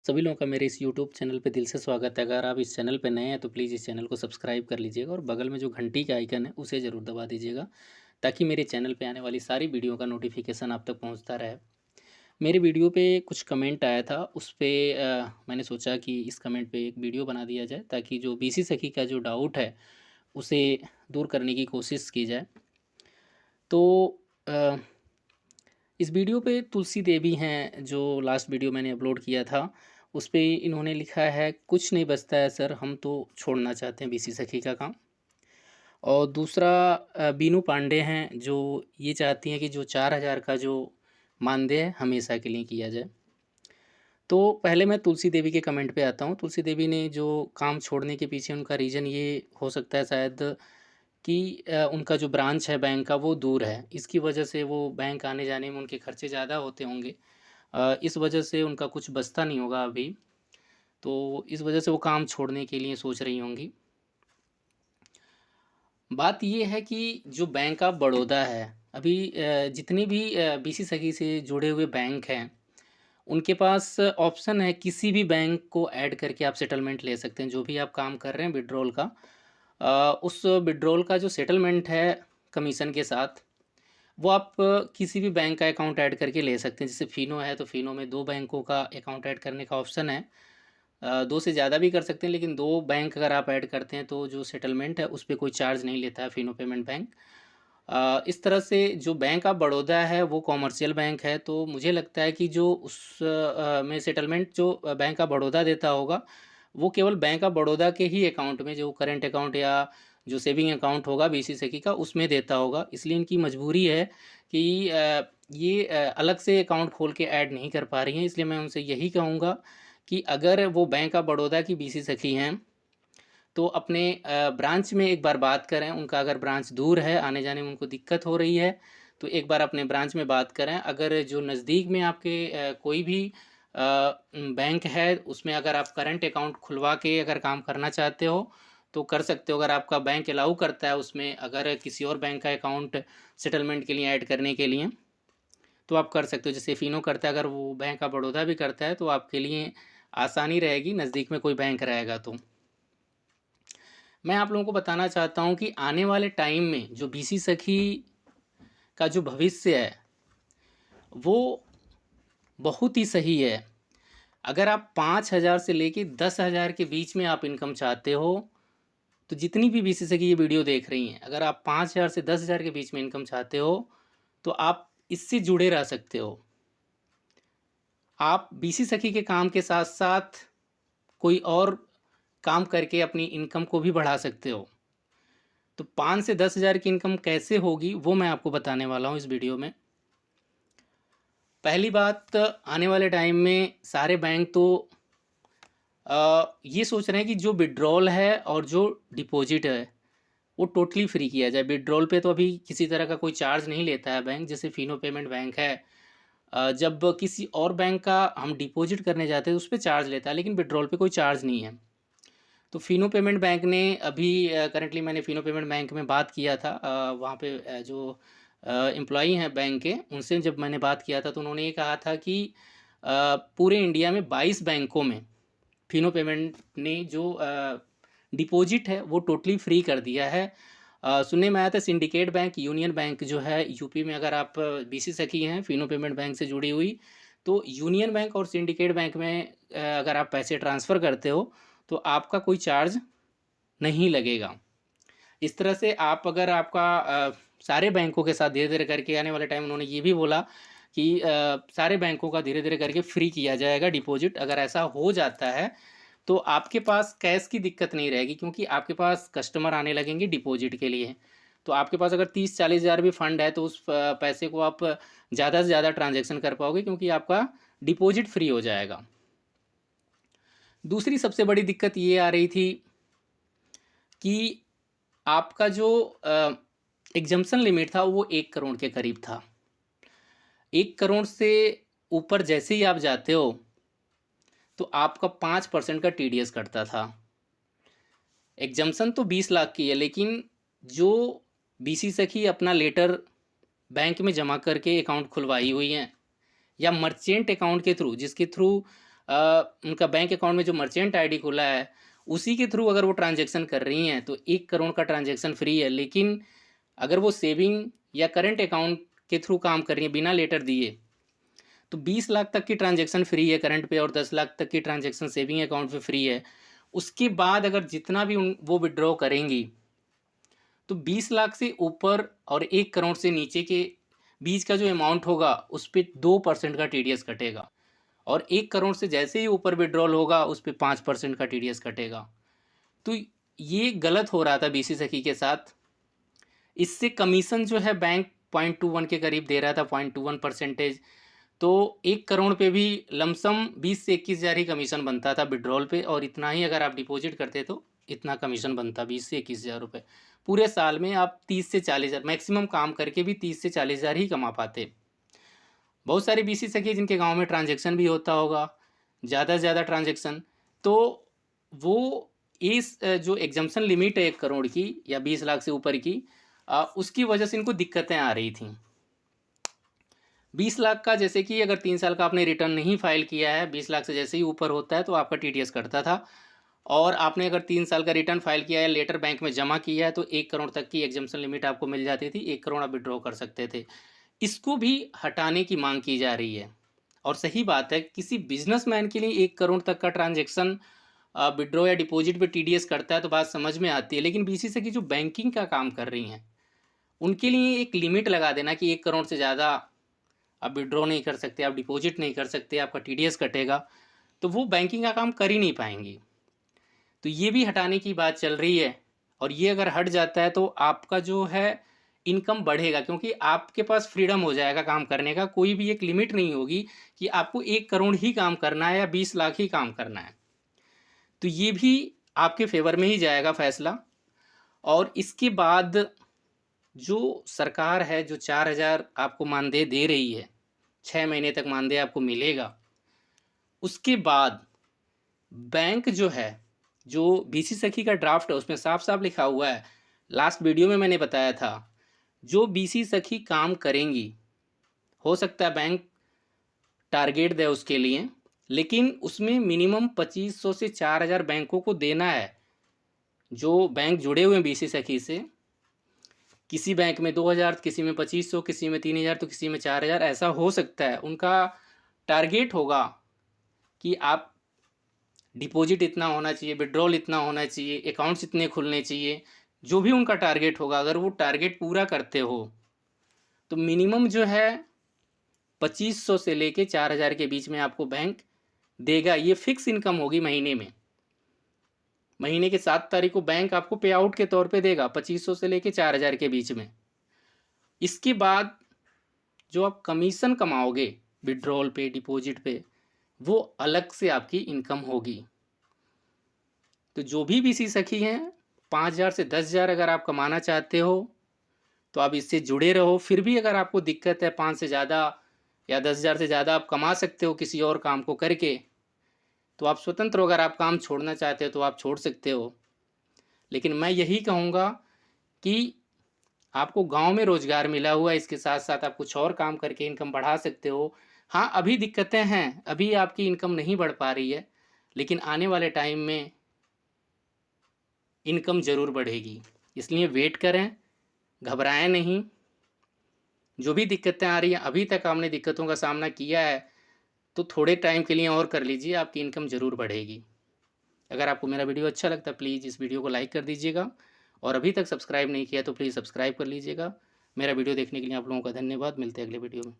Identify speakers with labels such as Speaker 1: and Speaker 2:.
Speaker 1: सभी लोगों का मेरे इस यूट्यूब चैनल पे दिल से स्वागत है। अगर आप इस चैनल पे नए हैं तो प्लीज़ इस चैनल को सब्सक्राइब कर लीजिएगा और बगल में जो घंटी का आइकन है उसे ज़रूर दबा दीजिएगा ताकि मेरे चैनल पे आने वाली सारी वीडियो का नोटिफिकेशन आप तक पहुंचता रहे। मेरे वीडियो पे कुछ कमेंट आया था उस पे मैंने सोचा कि इस कमेंट पे एक वीडियो बना दिया जाए ताकि जो बीसी सखी का जो डाउट है उसे दूर करने की कोशिश की जाए। तो अ, इस वीडियो पे तुलसी देवी हैं जो लास्ट वीडियो मैंने अपलोड किया था, उस पे इन्होंने लिखा है कुछ नहीं बचता है सर, हम तो छोड़ना चाहते हैं बीसी सखी का काम। और दूसरा बीनू पांडे हैं जो ये चाहती हैं कि जो 4000 का जो मानदेय है हमेशा के लिए किया जाए। तो पहले मैं तुलसी देवी के कमेंट पे आता हूँ। तुलसी देवी ने जो काम छोड़ने के पीछे उनका रीज़न ये हो सकता है शायद कि उनका जो ब्रांच है बैंक का वो दूर है। इसकी वजह से वो बैंक आने-जाने में उनके खर्चे ज़्यादा होते होंगे। इस वजह से उनका कुछ बचता नहीं होगा अभी, तो इस वजह से वो काम छोड़ने के लिए सोच रही होंगी। बात ये है कि जो बैंक ऑफ बड़ौदा है, अभी जितनी भी बीसी सखी से जुड़े हुए बैंक हैं, उनके पास ऑप्शन है किसी भी बैंक को ऐड करके आप सेटलमेंट ले सकते हैं। जो भी आप काम कर रहे हैं विथड्रॉल का, उस विथड्रॉल का जो सेटलमेंट है कमीशन के साथ, वो आप किसी भी बैंक का अकाउंट ऐड करके ले सकते हैं। जैसे फ़ीनो है तो फ़ीनो में 2 बैंकों का अकाउंट ऐड करने का ऑप्शन है। 2 से ज़्यादा भी कर सकते हैं, लेकिन 2 बैंक अगर आप ऐड करते हैं तो जो सेटलमेंट है उस पे कोई चार्ज नहीं लेता है फ़ीनो पेमेंट बैंक। इस तरह से जो बैंक ऑफ बड़ौदा है वो कॉमर्शियल बैंक है, तो मुझे लगता है कि जो में सेटलमेंट जो बैंक ऑफ बड़ौदा देता होगा, वो केवल बैंक ऑफ बड़ौदा के ही अकाउंट में, जो करंट अकाउंट या जो सेविंग अकाउंट होगा बीसी सखी का उसमें देता होगा। इसलिए इनकी मजबूरी है कि ये अलग से अकाउंट खोल के ऐड नहीं कर पा रही हैं। इसलिए मैं उनसे यही कहूँगा कि अगर वो बैंक ऑफ बड़ौदा की बीसी सखी हैं, तो अपने ब्रांच में एक बार बात करें। उनका अगर ब्रांच दूर है, आने-जाने में उनको दिक्कत हो रही है, तो एक बार अपने ब्रांच में बात करें। अगर जो नज़दीक में आपके कोई भी बैंक है, उसमें अगर आप करंट अकाउंट खुलवा के अगर काम करना चाहते हो, तो कर सकते हो। अगर आपका बैंक अलाउ करता है उसमें अगर किसी और बैंक का अकाउंट सेटलमेंट के लिए ऐड करने के लिए, तो आप कर सकते हो। जैसे फ़ीनो करता है, अगर वो बैंक ऑफ बड़ौदा भी करता है, तो आपके लिए आसानी रहेगी, नज़दीक में कोई बैंक रहेगा तो। मैं आप लोगों को बताना चाहता हूँ कि आने वाले टाइम में जो बीसी सखी का जो भविष्य है, वो बहुत ही सही है। अगर आप 5,000 से लेके 10,000 के बीच में आप इनकम चाहते हो, तो जितनी भी बीसी सखी ये वीडियो देख रही हैं, अगर आप 5,000 से 10,000 के बीच में इनकम चाहते हो, तो आप इससे जुड़े रह सकते हो। आप बीसी सखी के काम के साथ-साथ कोई और काम करके अपनी इनकम को भी बढ़ा सकते हो। तो 5 से 10,000 की इनकम कैसे होगी वो मैं आपको बताने वाला हूँ इस वीडियो में। पहली बात, आने वाले टाइम में सारे बैंक तो ये सोच रहे हैं कि जो विथड्रॉल है और जो डिपॉजिट है वो टोटली फ्री किया जाए। विथड्रॉल पे तो अभी किसी तरह का कोई चार्ज नहीं लेता है बैंक, जैसे फ़ीनो पेमेंट बैंक है। जब किसी और बैंक का हम डिपॉजिट करने जाते हैं तो उस पे चार्ज लेता है, लेकिन विथड्रॉल पे कोई चार्ज नहीं है। तो फ़ीनो पेमेंट बैंक ने अभी करंटली मैंने फ़ीनो पेमेंट बैंक में बात किया था, वहाँ पे जो एम्प्लॉई हैं बैंक के, उनसे जब मैंने बात किया था तो उन्होंने ये कहा था कि पूरे इंडिया में 22 बैंकों में फ़ीनो पेमेंट ने जो डिपॉजिट है वो टोटली फ्री कर दिया है। सुनने में आया था सिंडिकेट बैंक, यूनियन बैंक जो है यूपी में, अगर आप बीसी सखी हैं फ़ीनो पेमेंट बैंक से जुड़ी हुई, तो यूनियन बैंक और सिंडिकेट बैंक में अगर आप पैसे ट्रांसफ़र करते हो तो आपका कोई चार्ज नहीं लगेगा। इस तरह से आप अगर आपका सारे बैंकों के साथ धीरे-धीरे करके आने वाले टाइम, उन्होंने ये भी बोला कि सारे बैंकों का धीरे-धीरे करके फ्री किया जाएगा डिपॉजिट। अगर ऐसा हो जाता है, तो आपके पास कैश की दिक्कत नहीं रहेगी क्योंकि आपके पास कस्टमर आने लगेंगे डिपॉजिट के लिए। तो आपके पास अगर 30-40 हज़ार भी फंड है तो उस पैसे को आप ज़्यादा से ज़्यादा ट्रांज़ैक्शन कर पाओगे क्योंकि आपका डिपॉजिट फ्री हो जाएगा। दूसरी सबसे बड़ी दिक्कत ये आ रही थी कि आपका जो एग्ज़म्पशन लिमिट था वो 1 करोड़ के करीब था। 1 करोड़ से ऊपर जैसे ही आप जाते हो, तो आपका 5% का टीडीएस कटता था। एग्ज़म्पशन तो 20 लाख की है, लेकिन जो बीसी सखी अपना लेटर बैंक में जमा करके अकाउंट खुलवाई हुई हैं या मर्चेंट अकाउंट के थ्रू, जिसके थ्रू उनका बैंक अकाउंट में जो मर्चेंट आईडी खुला है, उसी के थ्रू अगर वो ट्रांज़ैक्शन कर रही हैं, तो 1 करोड़ का ट्रांज़ैक्शन फ्री है। लेकिन अगर वो सेविंग या करंट अकाउंट के थ्रू काम कर रही हैं बिना लेटर दिए, तो 20 लाख तक की ट्रांज़ैक्शन फ्री है करंट पे, और 10 लाख तक की ट्रांज़ैक्शन सेविंग अकाउंट पे फ्री है। उसके बाद अगर जितना भी वो विथड्रॉ करेंगी, तो 20 लाख से ऊपर और 1 करोड़ से नीचे के बीच का जो अमाउंट होगा, उस पे 2% का टीडीएस कटेगा, और 1 करोड़ से जैसे ही ऊपर विथड्रॉल होगा, उस पे 5% का टीडीएस कटेगा। तो ये गलत हो रहा था बीसी सखी के साथ। इससे कमीशन जो है बैंक 0.21 के करीब दे रहा था, 0.21%। तो 1 करोड़ पे भी लमसम 20 से 21,000 ही कमीशन बनता था विड्रॉल पे, और इतना ही अगर आप डिपॉजिट करते तो इतना कमीशन बनता, 20 से 21,000 रुपये। पूरे साल में आप 30 से 40,000 मैक्सिमम काम करके भी 30 से 40,000 ही कमा पाते। बहुत सारे बीसी सखी जिनके गांव में ट्रांजैक्शन भी होता होगा, ज़्यादा से ज़्यादा ट्रांजैक्शन, तो वो इस जो एग्जम्पशन लिमिट है 1 करोड़ की या 20 लाख से ऊपर की, उसकी वजह से इनको दिक्कतें आ रही थी। 20 लाख का जैसे कि अगर 3 साल का आपने रिटर्न नहीं फाइल किया है, 20 लाख से जैसे ही ऊपर होता है तो आपका टीडीएस कटता था, और आपने अगर 3 साल का रिटर्न फाइल किया है, लेटर बैंक में जमा किया है, तो 1 करोड़ तक की एग्जम्पशन लिमिट आपको मिल जाती थी, 1 करोड़ आप विड्रॉ कर सकते थे। इसको भी हटाने की मांग की जा रही है, और सही बात है, किसी बिजनेसमैन के लिए 1 करोड़ तक का ट्रांजैक्शन विड्रॉ या डिपॉजिट पे टीडीएस करता है तो बात समझ में आती है। लेकिन बीसी से की जो बैंकिंग का काम कर रही हैं, उनके लिए एक लिमिट लगा देना कि 1 करोड़ से ज़्यादा आप विड्रॉ नहीं कर सकते, आप डिपॉजिट नहीं कर सकते, आपका टीडीएस कटेगा, तो वो बैंकिंग का काम कर ही नहीं पाएंगी। तो ये भी हटाने की बात चल रही है, और ये अगर हट जाता है तो आपका जो है इनकम बढ़ेगा, क्योंकि आपके पास फ्रीडम हो जाएगा काम करने का। कोई भी एक लिमिट नहीं होगी कि आपको 1 करोड़ ही काम करना है या 20 लाख ही काम करना है। तो ये भी आपके फेवर में ही जाएगा फैसला। और इसके बाद जो सरकार है, जो 4,000 आपको मानदेय दे रही है, 6 महीने तक मानदेय आपको मिलेगा, उसके बाद बैंक जो है, जो बीसी सखी का ड्राफ्ट है उसमें साफ साफ लिखा हुआ है, लास्ट वीडियो में मैंने बताया था, जो बीसी सखी काम करेंगी, हो सकता है बैंक टारगेट दे उसके लिए, लेकिन उसमें मिनिमम 2500 से 4,000 बैंकों को देना है। जो बैंक जुड़े हुए हैं बीसी सखी से, किसी बैंक में 2,000, किसी में 2500, किसी में 3,000, तो किसी में 4,000, ऐसा हो सकता है। उनका टारगेट होगा कि आप डिपॉजिट इतना होना चाहिए, विड्रॉल इतना होना चाहिए, अकाउंट्स इतने खुलने चाहिए। जो भी उनका टारगेट होगा, अगर वो टारगेट पूरा करते हो तो मिनिमम जो है 2500 से लेके 4,000 के बीच में आपको बैंक देगा। ये फिक्स इनकम होगी महीने में। महीने के 7 तारीख को बैंक आपको पे आउट के तौर पे देगा 2500 से लेके 4,000 के बीच में। इसके बाद जो आप कमीशन कमाओगे विड्रॉल पे, डिपॉजिट पे, वो अलग से आपकी इनकम होगी। तो जो भी बीसी सखी हैं, 5,000 से 10,000 अगर आप कमाना चाहते हो तो आप इससे जुड़े रहो। फिर भी अगर आपको दिक्कत है, 5 से ज़्यादा या 10,000 से ज़्यादा आप कमा सकते हो किसी और काम को करके, तो आप स्वतंत्र हो। अगर आप काम छोड़ना चाहते हो तो आप छोड़ सकते हो। लेकिन मैं यही कहूँगा कि आपको गांव में रोजगार मिला हुआ है, इसके साथ साथ आप कुछ और काम करके इनकम बढ़ा सकते हो। हाँ, अभी दिक्कतें हैं, अभी आपकी इनकम नहीं बढ़ पा रही है, लेकिन आने वाले टाइम में इनकम ज़रूर बढ़ेगी। इसलिए वेट करें, घबराएं नहीं। जो भी दिक्कतें आ रही हैं, अभी तक आपने दिक्कतों का सामना किया है, तो थोड़े टाइम के लिए और कर लीजिए, आपकी इनकम ज़रूर बढ़ेगी। अगर आपको मेरा वीडियो अच्छा लगता है, प्लीज़ इस वीडियो को लाइक कर दीजिएगा, और अभी तक सब्सक्राइब नहीं किया तो प्लीज़ सब्सक्राइब कर लीजिएगा। मेरा वीडियो देखने के लिए आप लोगों का धन्यवाद। मिलते हैं अगले वीडियो में।